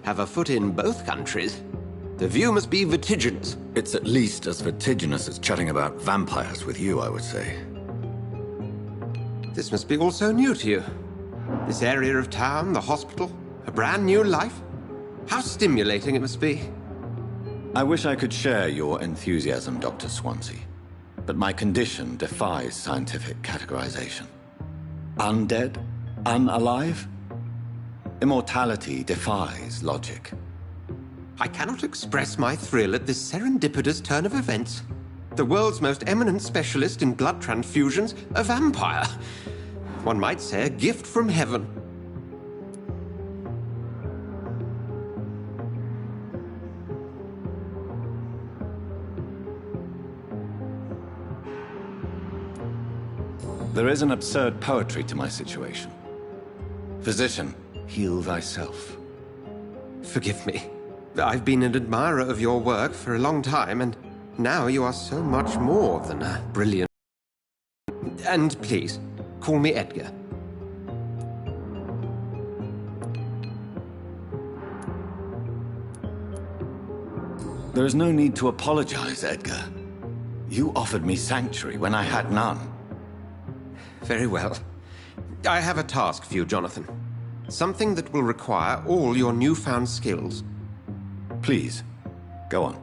have a foot in both countries, the view must be vertiginous. It's at least as vertiginous as chatting about vampires with you, I would say. This must be all so new to you. This area of town, the hospital, a brand new life. How stimulating it must be. I wish I could share your enthusiasm, Dr. Swansea, but my condition defies scientific categorization. Undead? Unalive? Immortality defies logic. I cannot express my thrill at this serendipitous turn of events. The world's most eminent specialist in blood transfusions, a vampire. One might say a gift from heaven. There is an absurd poetry to my situation. Physician, heal thyself. Forgive me. I've been an admirer of your work for a long time, and now you are so much more than a brilliant... And please, call me Edgar. There is no need to apologize, Edgar. You offered me sanctuary when I had none. Very well. I have a task for you, Jonathan. Something that will require all your newfound skills. Please, go on.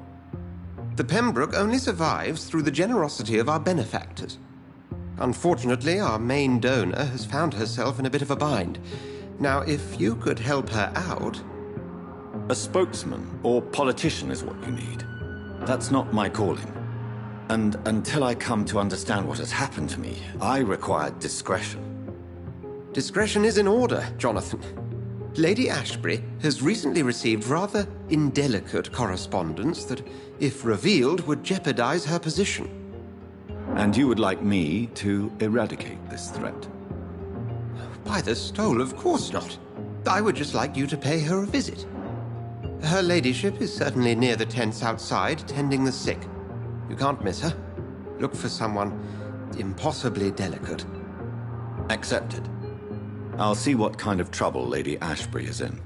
The Pembroke only survives through the generosity of our benefactors. Unfortunately, our main donor has found herself in a bit of a bind. Now, if you could help her out... A spokesman or politician is what you need. That's not my calling. And until I come to understand what has happened to me, I require discretion. Discretion is in order, Jonathan. Lady Ashbury has recently received rather indelicate correspondence that, if revealed, would jeopardize her position. And you would like me to eradicate this threat? By the stole, of course not. I would just like you to pay her a visit. Her ladyship is certainly near the tents outside, tending the sick. You can't miss her. Look for someone impossibly delicate. Accepted. I'll see what kind of trouble Lady Ashbury is in.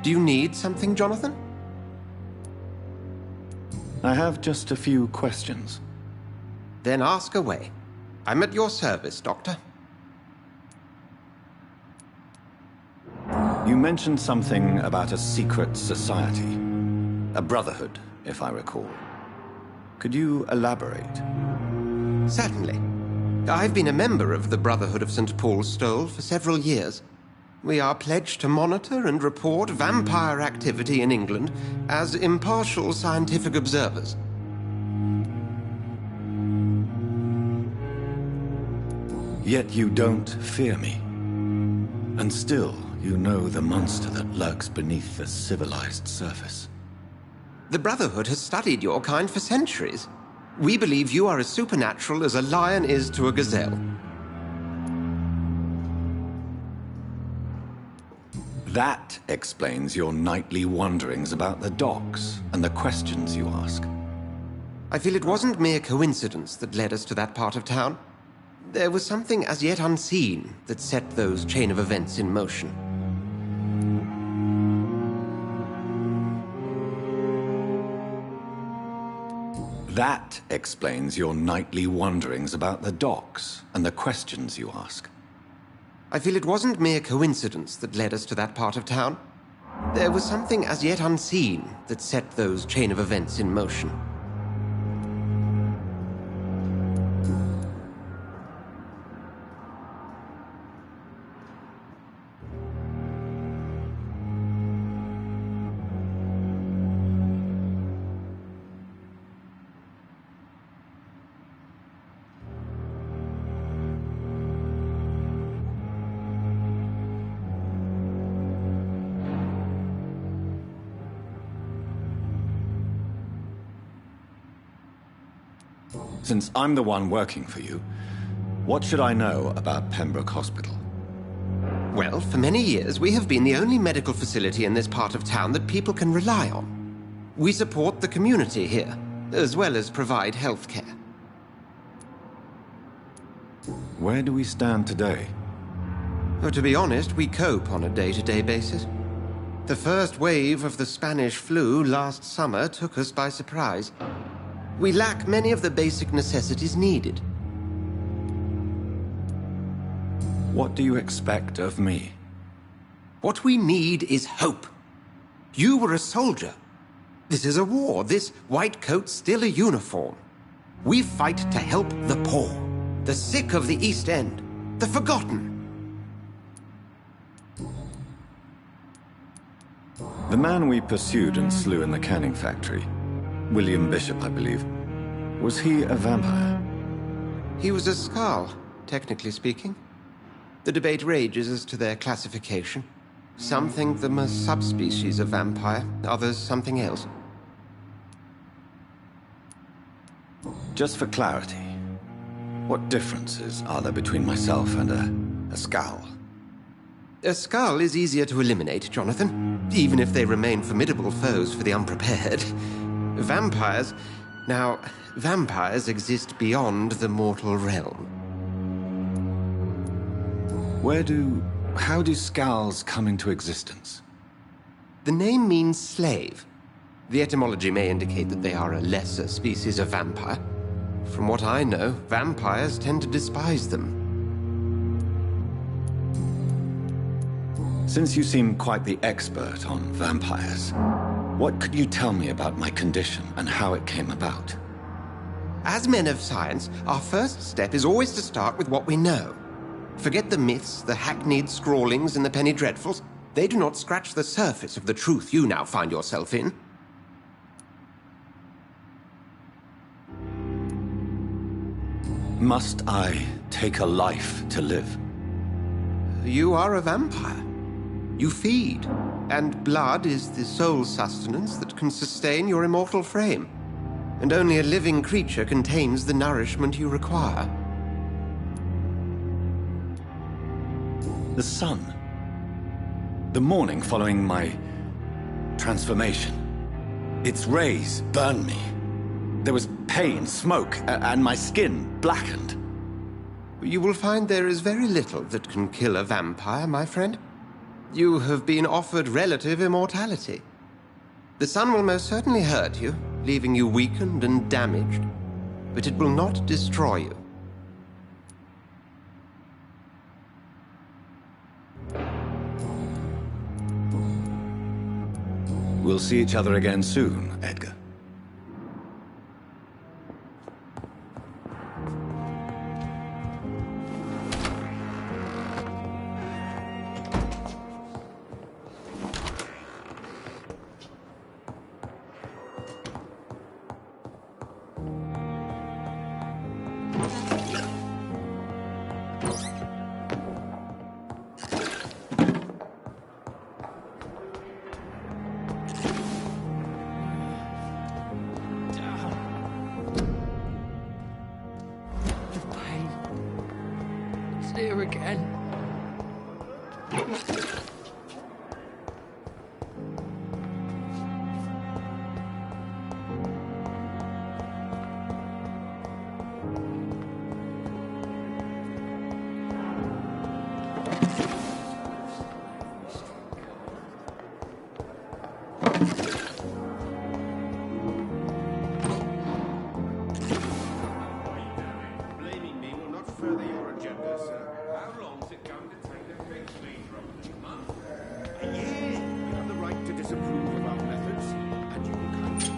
Do you need something, Jonathan? I have just a few questions. Then ask away. I'm at your service, Doctor. You mentioned something about a secret society. A brotherhood, if I recall. Could you elaborate? Certainly. I've been a member of the Brotherhood of St. Paul's Stole for several years. We are pledged to monitor and report vampire activity in England as impartial scientific observers. Yet you don't fear me. And still, you know the monster that lurks beneath the civilized surface. The Brotherhood has studied your kind for centuries. We believe you are as supernatural as a lion is to a gazelle. That explains your nightly wanderings about the docks and the questions you ask. I feel it wasn't mere coincidence that led us to that part of town. There was something as yet unseen that set those chain of events in motion. That explains your nightly wanderings about the docks and the questions you ask. I feel it wasn't mere coincidence that led us to that part of town. There was something as yet unseen that set those chain of events in motion. Since I'm the one working for you, what should I know about Pembroke Hospital? Well, for many years, we have been the only medical facility in this part of town that people can rely on. We support the community here, as well as provide health care. Where do we stand today? But to be honest, we cope on a day-to-day basis. The first wave of the Spanish flu last summer took us by surprise. We lack many of the basic necessities needed. What do you expect of me? What we need is hope. You were a soldier. This is a war. This white coat's still a uniform. We fight to help the poor, the sick of the East End, the forgotten. The man we pursued and slew in the canning factory, William Bishop, I believe, was he a vampire? He was a Skald, technically speaking. The debate rages as to their classification. Some think them a subspecies of vampire, others something else. Just for clarity, what differences are there between myself and a Skald? A Skald is easier to eliminate, Jonathan, even if they remain formidable foes for the unprepared. Vampires... Now, vampires exist beyond the mortal realm. How do Skalds come into existence? The name means slave. The etymology may indicate that they are a lesser species of vampire. From what I know, vampires tend to despise them. Since you seem quite the expert on vampires, what could you tell me about my condition and how it came about? As men of science, our first step is always to start with what we know. Forget the myths, the hackneyed scrawlings, and the penny dreadfuls. They do not scratch the surface of the truth you now find yourself in. Must I take a life to live? You are a vampire. You feed, and blood is the sole sustenance that can sustain your immortal frame. And only a living creature contains the nourishment you require. The sun. The morning following my transformation. Its rays burned me. There was pain, smoke, and my skin blackened. You will find there is very little that can kill a vampire, my friend. You have been offered relative immortality. The sun will most certainly hurt you, leaving you weakened and damaged, but it will not destroy you. We'll see each other again soon, Edgar. Here again. Blaming me will not further your agenda, sir. How long's it going to take to fix these problems? A month? A year? You have the right to disapprove of our methods, and you will come better.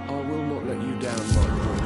I will not let you down, my boy.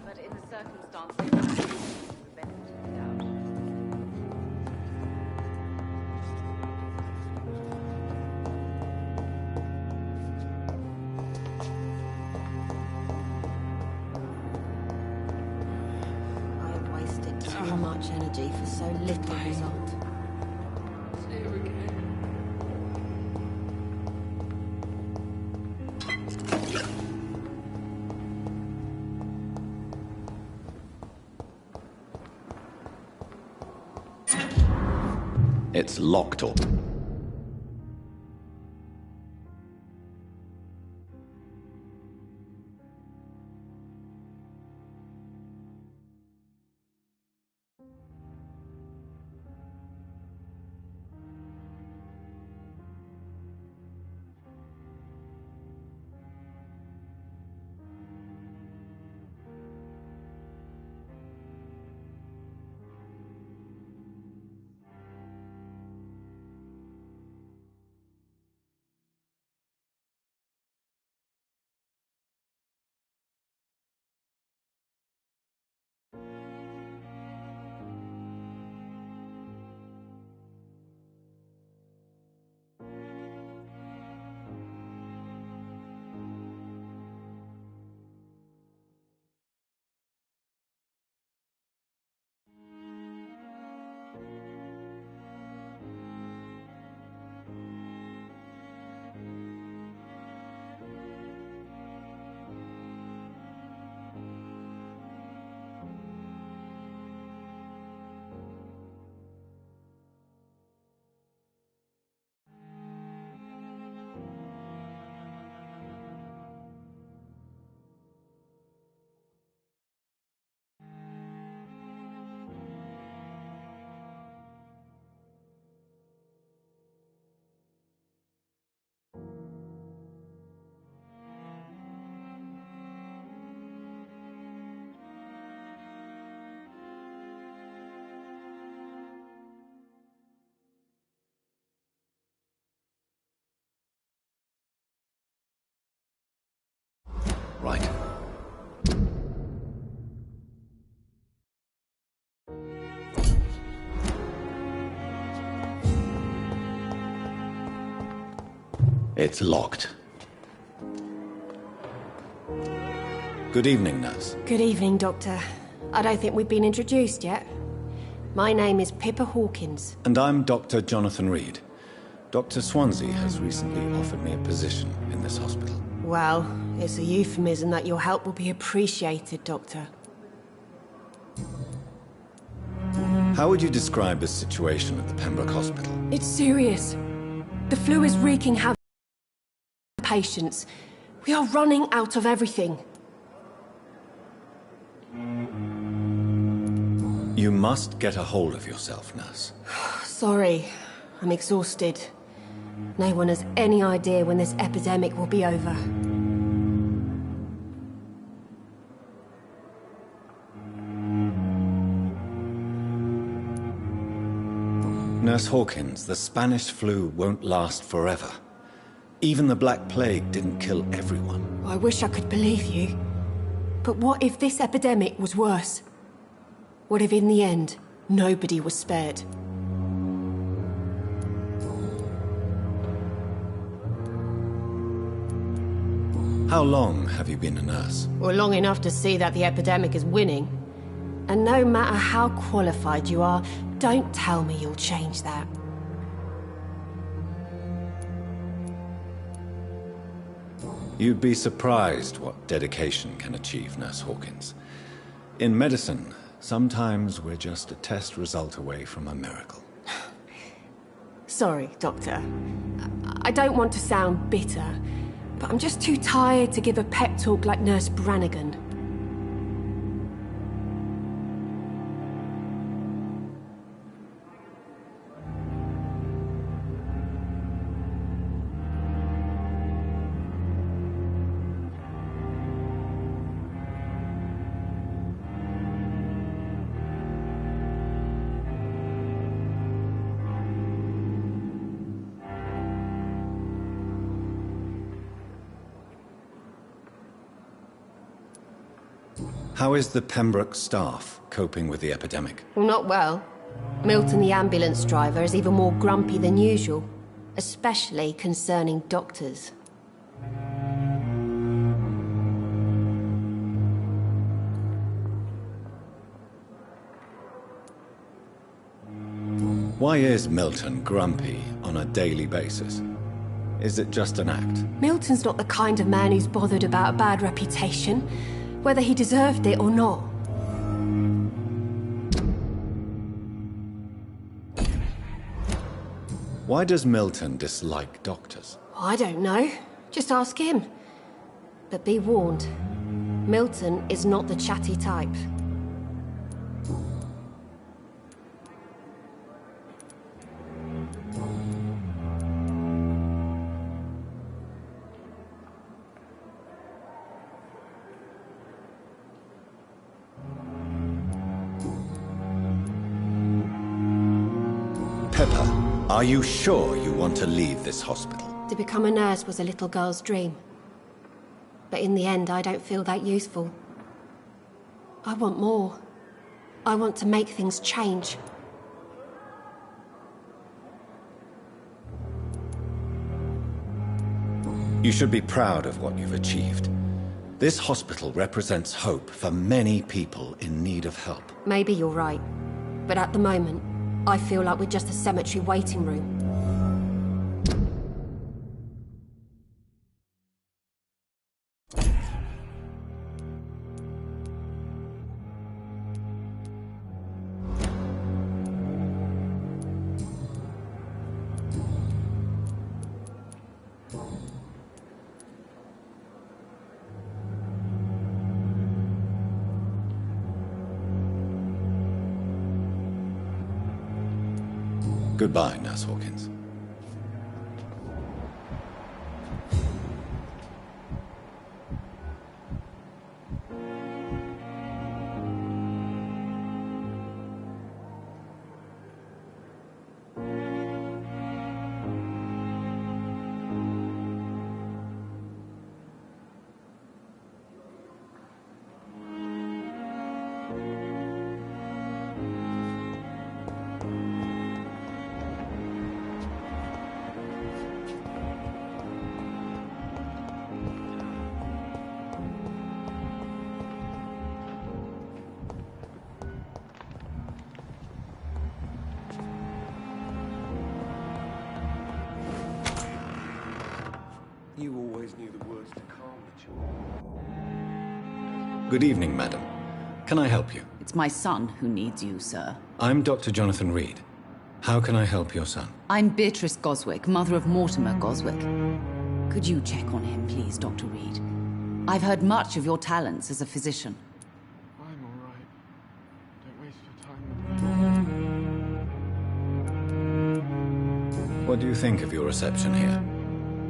But in the circumstances, the benefit of the doubt. I have wasted too much energy for so little result. Here again. It's locked up. right? It's locked. Good evening, nurse. Good evening, Doctor. I don't think we've been introduced yet. My name is Pippa Hawkins. And I'm Dr. Jonathan Reed. Dr. Swansea has recently offered me a position in this hospital. Well, it's a euphemism that your help will be appreciated, Doctor. How would you describe the situation at the Pembroke Hospital? It's serious. The flu is wreaking havoc on patients. We are running out of everything. You must get a hold of yourself, nurse. Sorry, I'm exhausted. No one has any idea when this epidemic will be over. Nurse Hawkins, the Spanish flu won't last forever. Even the Black Plague didn't kill everyone. I wish I could believe you. But what if this epidemic was worse? What if in the end, nobody was spared? How long have you been a nurse? Well, long enough to see that the epidemic is winning. And no matter how qualified you are, don't tell me you'll change that. You'd be surprised what dedication can achieve, Nurse Hawkins. In medicine, sometimes we're just a test result away from a miracle. Sorry, Doctor. I don't want to sound bitter, but I'm just too tired to give a pep talk like Nurse Brannigan. How is the Pembroke staff coping with the epidemic? Well, not well. Milton, the ambulance driver, is even more grumpy than usual, especially concerning doctors. Why is Milton grumpy on a daily basis? Is it just an act? Milton's not the kind of man who's bothered about a bad reputation, whether he deserved it or not. Why does Milton dislike doctors? I don't know. Just ask him. But be warned, Milton is not the chatty type. Pepper, are you sure you want to leave this hospital? To become a nurse was a little girl's dream. But in the end, I don't feel that useful. I want more. I want to make things change. You should be proud of what you've achieved. This hospital represents hope for many people in need of help. Maybe you're right. But at the moment, I feel like we're just a cemetery waiting room. Goodbye, Nurse Hawkins. You always knew the words to calm the child. Good evening, madam. Can I help you? It's my son who needs you, sir. I'm Dr. Jonathan Reed. How can I help your son? I'm Beatrice Goswick, mother of Mortimer Goswick. Could you check on him, please, Dr. Reed? I've heard much of your talents as a physician. I'm all right. Don't waste your time with me. What do you think of your reception here?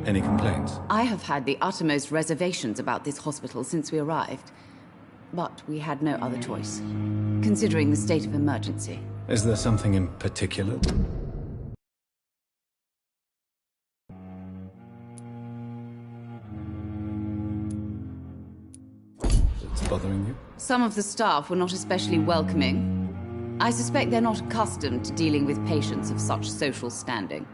Any complaints? I have had the uttermost reservations about this hospital since we arrived. But we had no other choice, considering the state of emergency. Is there something in particular? That's bothering you? Some of the staff were not especially welcoming. I suspect they're not accustomed to dealing with patients of such social standing.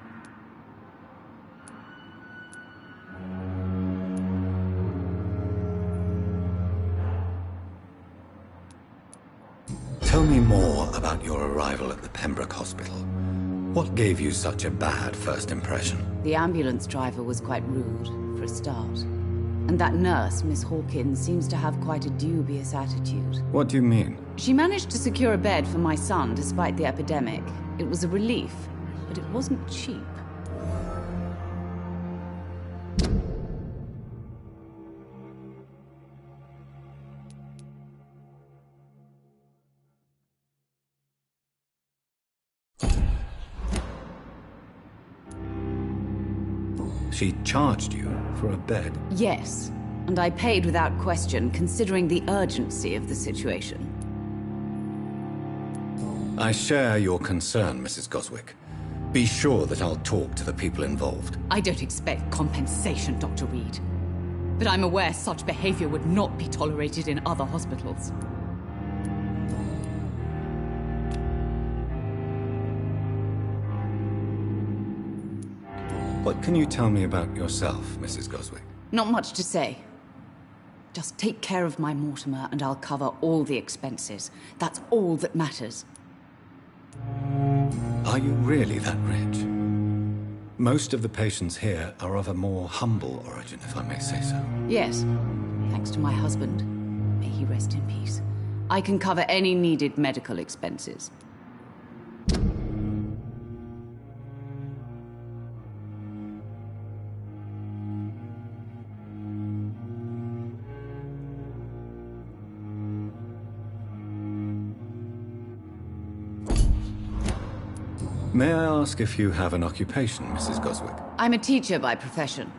Tell me more about your arrival at the Pembroke Hospital. What gave you such a bad first impression? The ambulance driver was quite rude, for a start. And that nurse, Miss Hawkins, seems to have quite a dubious attitude. What do you mean? She managed to secure a bed for my son despite the epidemic. It was a relief, but it wasn't cheap. She charged you for a bed? Yes, and I paid without question, considering the urgency of the situation. I share your concern, Mrs. Goswick. Be sure that I'll talk to the people involved. I don't expect compensation, Dr. Reed. But I'm aware such behavior would not be tolerated in other hospitals. What can you tell me about yourself, Mrs. Goswick? Not much to say. Just take care of my Mortimer and I'll cover all the expenses. That's all that matters. Are you really that rich? Most of the patients here are of a more humble origin, if I may say so. Yes, thanks to my husband. May he rest in peace. I can cover any needed medical expenses. May I ask if you have an occupation, Mrs. Goswick? I'm a teacher by profession.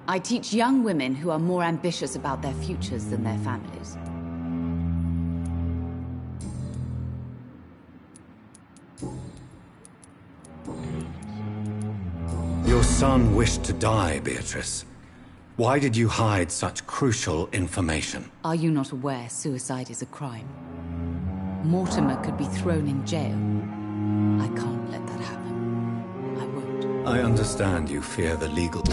I teach young women who are more ambitious about their futures than their families. Your son wished to die, Beatrice. Why did you hide such crucial information? Are you not aware suicide is a crime? Mortimer could be thrown in jail. I can't let that happen. I won't. I understand you fear the legal...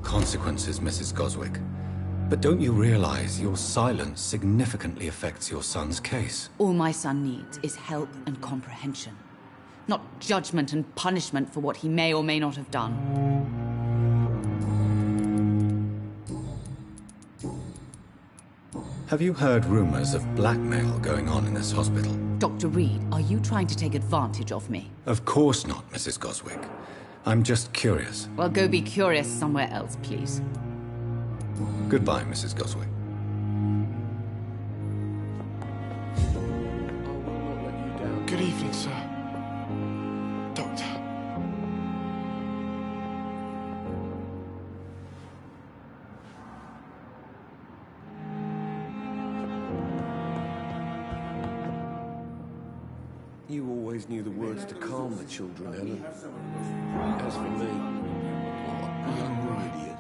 Consequences, Mrs. Goswick. But don't you realize your silence significantly affects your son's case? All my son needs is help and comprehension. not judgment and punishment for what he may or may not have done. Have you heard rumors of blackmail going on in this hospital? Dr. Reed, are you trying to take advantage of me? Of course not, Mrs. Goswick. I'm just curious. Well, go be curious somewhere else, please. Goodbye, Mrs. Goswick. Good evening, sir. Doctor. You always knew the words to calm the children, Helen. As for me, I'm all right.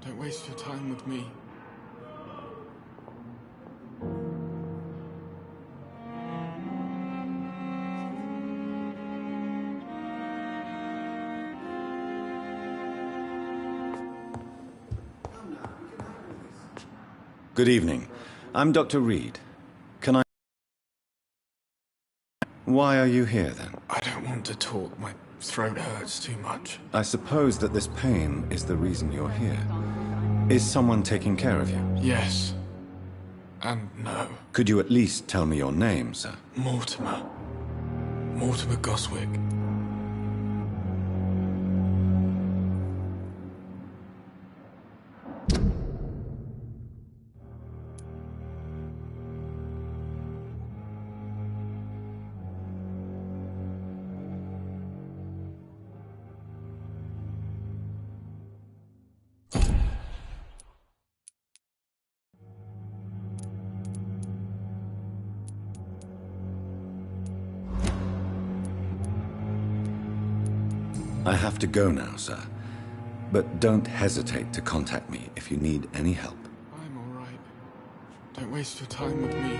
Don't waste your time with me. Good evening. I'm Dr. Reed. Can I... Why are you here, then? I don't want to talk. My throat hurts too much. I suppose that this pain is the reason you're here. Is someone taking care of you? Yes. And no. Could you at least tell me your name, sir? Mortimer. Mortimer Goswick. I have to go now, sir. But don't hesitate to contact me if you need any help. I'm all right. Don't waste your time with me.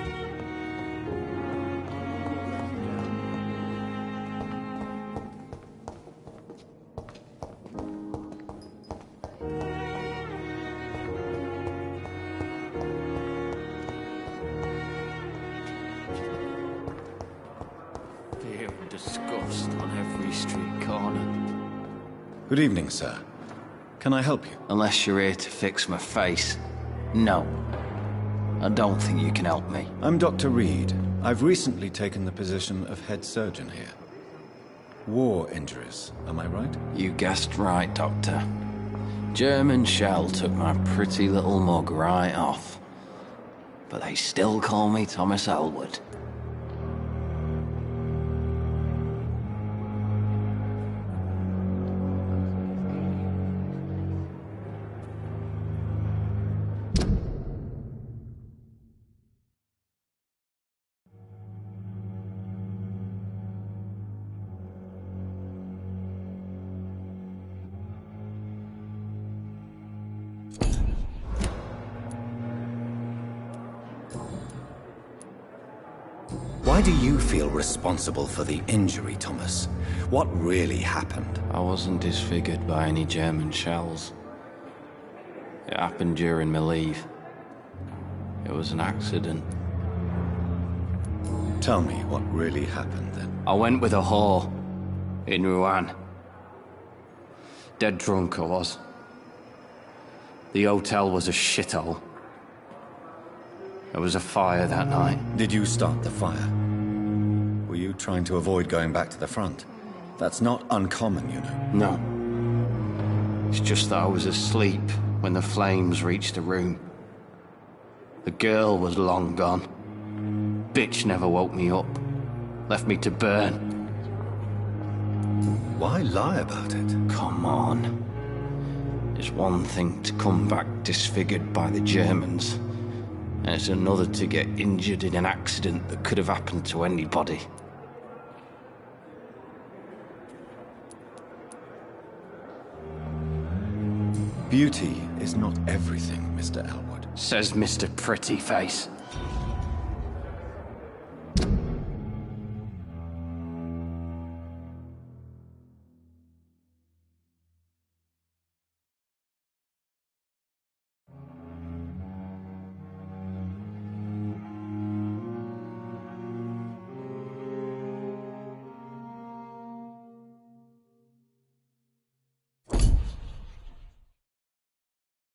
Fear and disgust on every street corner. Good evening, sir. Can I help you? Unless you're here to fix my face. No. I don't think you can help me. I'm Dr. Reed. I've recently taken the position of head surgeon here. War injuries, am I right? You guessed right, Doctor. German shell took my pretty little mug right off. But they still call me Thomas Elwood. Why do you feel responsible for the injury, Thomas? What really happened? I wasn't disfigured by any German shells. It happened during my leave. It was an accident. Tell me what really happened then. I went with a whore in Rouen. Dead drunk I was. The hotel was a shithole. There was a fire that night. Did you start the fire? Were you trying to avoid going back to the front? That's not uncommon, you know. No. It's just that I was asleep when the flames reached the room. The girl was long gone. Bitch never woke me up. Left me to burn. Why lie about it? Come on. It's one thing to come back disfigured by the Germans, and it's another to get injured in an accident that could have happened to anybody. Beauty is not everything, Mr. Elwood. Says Mr. Pretty Face.